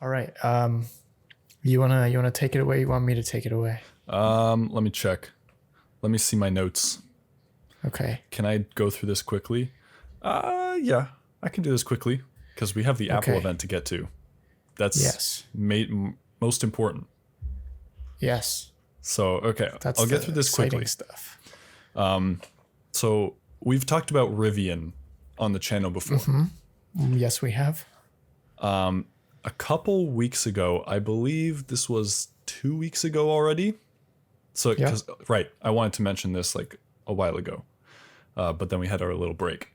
All right. You wanna take it away? You want me to take it away? Let me check. Let me see my notes. Okay. Can I go through this quickly? Yeah, I can do this quickly because we have the Apple Okay. event to get to. That's Yes. most important. Yes. So, okay, That's I'll get the through this exciting quickly. stuff. So, we've talked about Rivian on the channel before. Yes, we have. A couple weeks ago, I believe this was 2 weeks ago already. So, Yep. because, right, I wanted to mention this like a while ago, but then we had our little break.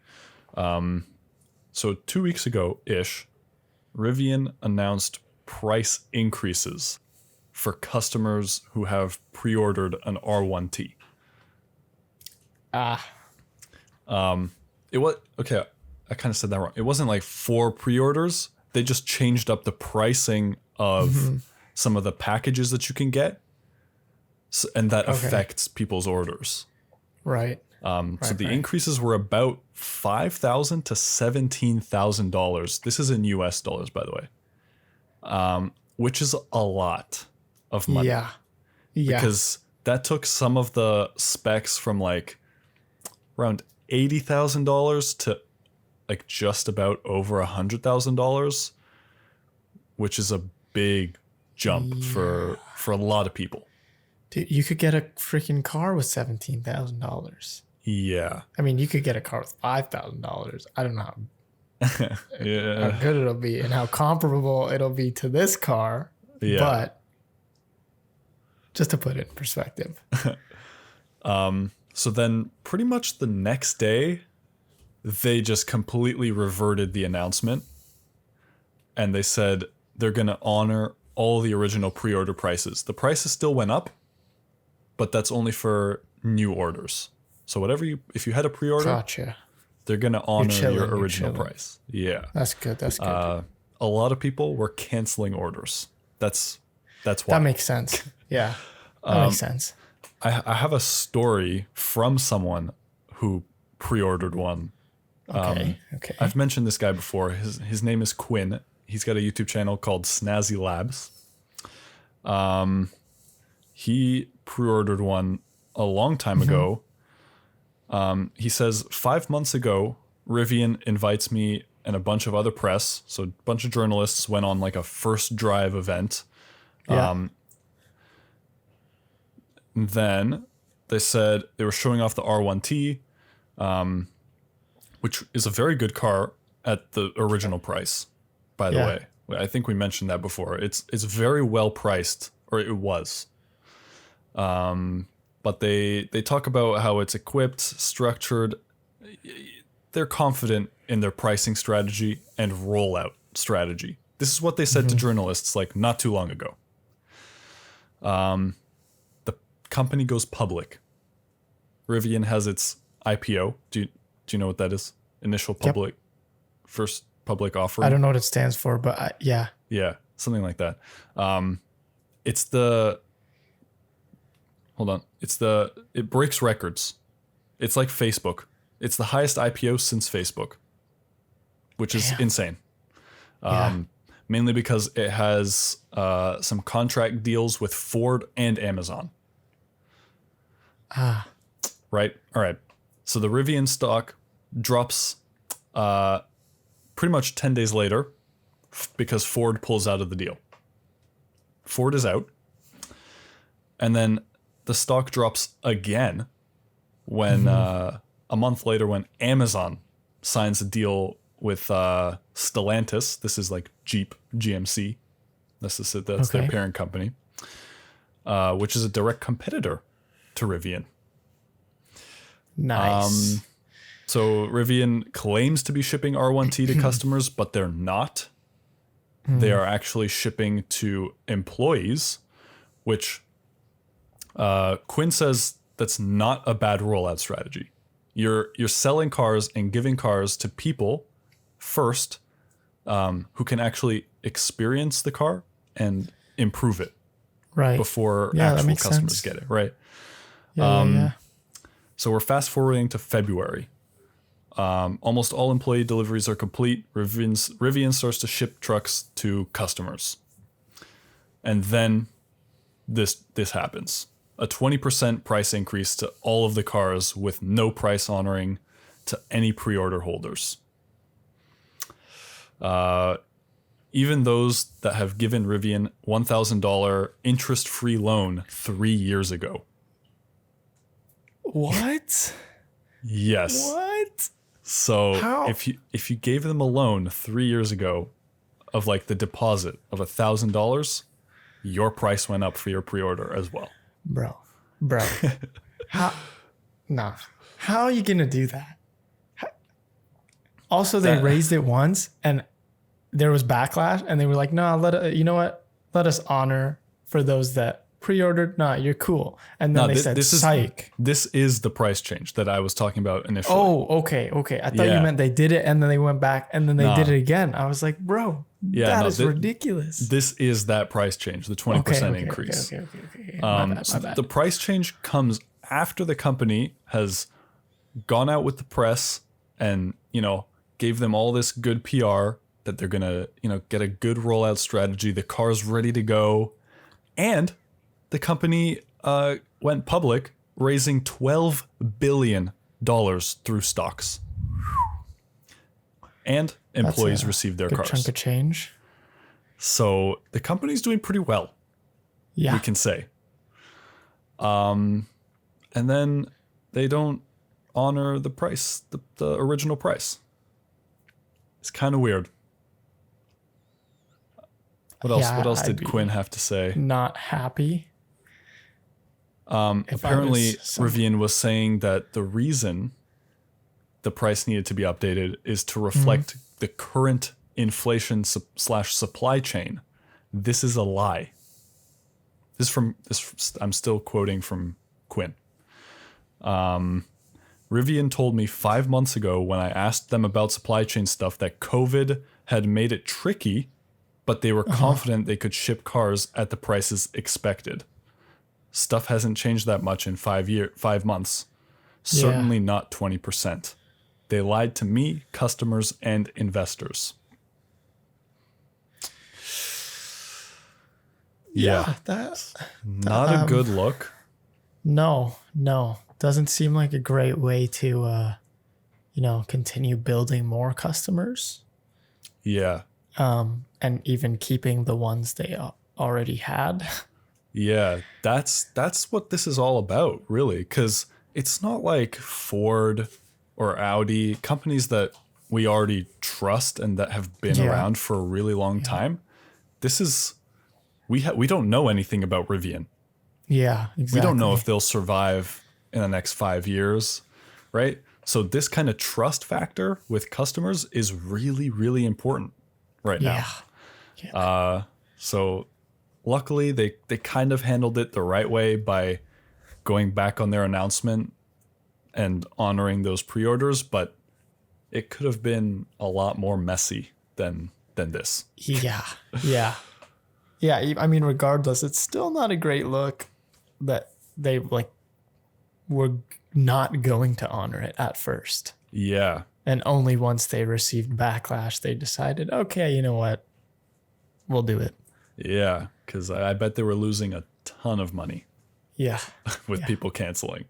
So 2 weeks ago-ish, Rivian announced price increases for customers who have pre-ordered an R1T. Ah. It was okay. I kind of said that wrong. It wasn't like for pre-orders. They just changed up the pricing of some of the packages that you can get, and that Okay. affects people's orders. Right. So the right. increases were about $5,000 to $17,000. This is in US dollars, by the way, which is a lot of money. Yeah. Yeah. Because that took some of the specs from like around $80,000 to like just about over $100,000, which is a big jump for a lot of people. Dude, you could get a freaking car with $17,000. Yeah. I mean, you could get a car with $5,000. I don't know how Yeah. good it'll be and how comparable it'll be to this car. Yeah. But just to put it in perspective. So then pretty much the next day, they just completely reverted the announcement. And they said they're going to honor all the original pre-order prices. The prices still went up, but that's only for new orders. So if you had a pre-order, Gotcha. they're going to honor chilling, your you're original chilling. price. Yeah. That's good. That's good. A lot of people were canceling orders. That's why. That makes sense. Yeah. That makes sense. I have a story from someone who pre-ordered one. Okay. I've mentioned this guy before. His name is Quinn. He's got a YouTube channel called Snazzy Labs. He pre-ordered one a long time ago. He says 5 months ago, Rivian invites me and a bunch of other press. So a bunch of journalists went on like a first drive event. Yeah. Then they said they were showing off the R1T, which is a very good car at the original price, by the Yeah. way. I think we mentioned that before. It's very well priced, or it was. But they talk about how it's equipped, structured. They're confident in their pricing strategy and rollout strategy. This is what they said to journalists like not too long ago. The company goes public. Rivian has its IPO. Do you know what that is? Initial public, first public offering. I don't know what it stands for, but yeah. Yeah, something like that. It breaks records. It's like Facebook. It's the highest IPO since Facebook, which is insane. Mainly because it has some contract deals with Ford and Amazon. Right? All right. So the Rivian stock drops pretty much 10 days later because Ford pulls out of the deal. Ford is out. And then the stock drops again when a month later when Amazon signs a deal with Stellantis. This is like Jeep, GMC. That's their parent company, which is a direct competitor to Rivian. Nice. So Rivian claims to be shipping R1T to customers, but they're not. They are actually shipping to employees, which Quinn says that's not a bad rollout strategy. You're selling cars and giving cars to people first who can actually experience the car and improve it right. before that actual makes customers sense. get it, right? Yeah, yeah, yeah. So we're fast forwarding to February. So we're fast forwarding to February. Almost all employee deliveries are complete. Rivian starts to ship trucks to customers. And then this happens. A 20% price increase to all of the cars with no price honoring to any pre-order holders. Even those that have given Rivian $1,000 interest-free loan 3 years ago. What? Yes. What? So How? if you gave them a loan 3 years ago of like the deposit of $1,000, your price went up for your pre-order as well. Bro. How? Nah. How are you gonna do that? Also, they raised it once, and there was backlash, and they were like, "No, you know what? Let us honor for those that pre-ordered. Nah, you're cool." And then they said, "Psych." This is the price change that I was talking about initially. Oh, okay. I thought you meant they did it, and then they went back, and then they did it again. I was like, "Bro, that is ridiculous." This is that price change, the 20% increase. Okay. My bad. The price change comes after the company has gone out with the press and, gave them all this good PR that they're going to, get a good rollout strategy. The car's ready to go. And the company went public, raising $12 billion through stocks. And employees received their cars. Chunk of change. So the company's doing pretty well. Yeah. We can say. And then they don't honor the price, the original price. It's kind of weird. What else? What else did Quinn have to say? Not happy. Apparently, Rivian was saying that the reason the price needed to be updated is to reflect the current inflation / supply chain. This is a lie. I'm still quoting from Quinn. Rivian told me 5 months ago when I asked them about supply chain stuff that COVID had made it tricky, but they were confident they could ship cars at the prices expected. Stuff hasn't changed that much in 5 months. Certainly not 20%. They lied to me, customers, and investors. Yeah. That's not a good look. No. Doesn't seem like a great way to, continue building more customers. Yeah. And even keeping the ones they already had. Yeah, that's what this is all about, really, because it's not like Ford or Audi, companies that we already trust and that have been around for a really long time. This is we don't know anything about Rivian. Yeah, exactly. We don't know if they'll survive in the next 5 years, right? So this kind of trust factor with customers is really, really important right now. Yeah. So luckily they kind of handled it the right way by going back on their announcement and honoring those pre-orders, but it could have been a lot more messy than this. Yeah. I mean, regardless, it's still not a great look that they were not going to honor it at first. Yeah. And only once they received backlash, they decided, okay, you know what? We'll do it. Yeah, because I bet they were losing a ton of money. Yeah. with people canceling.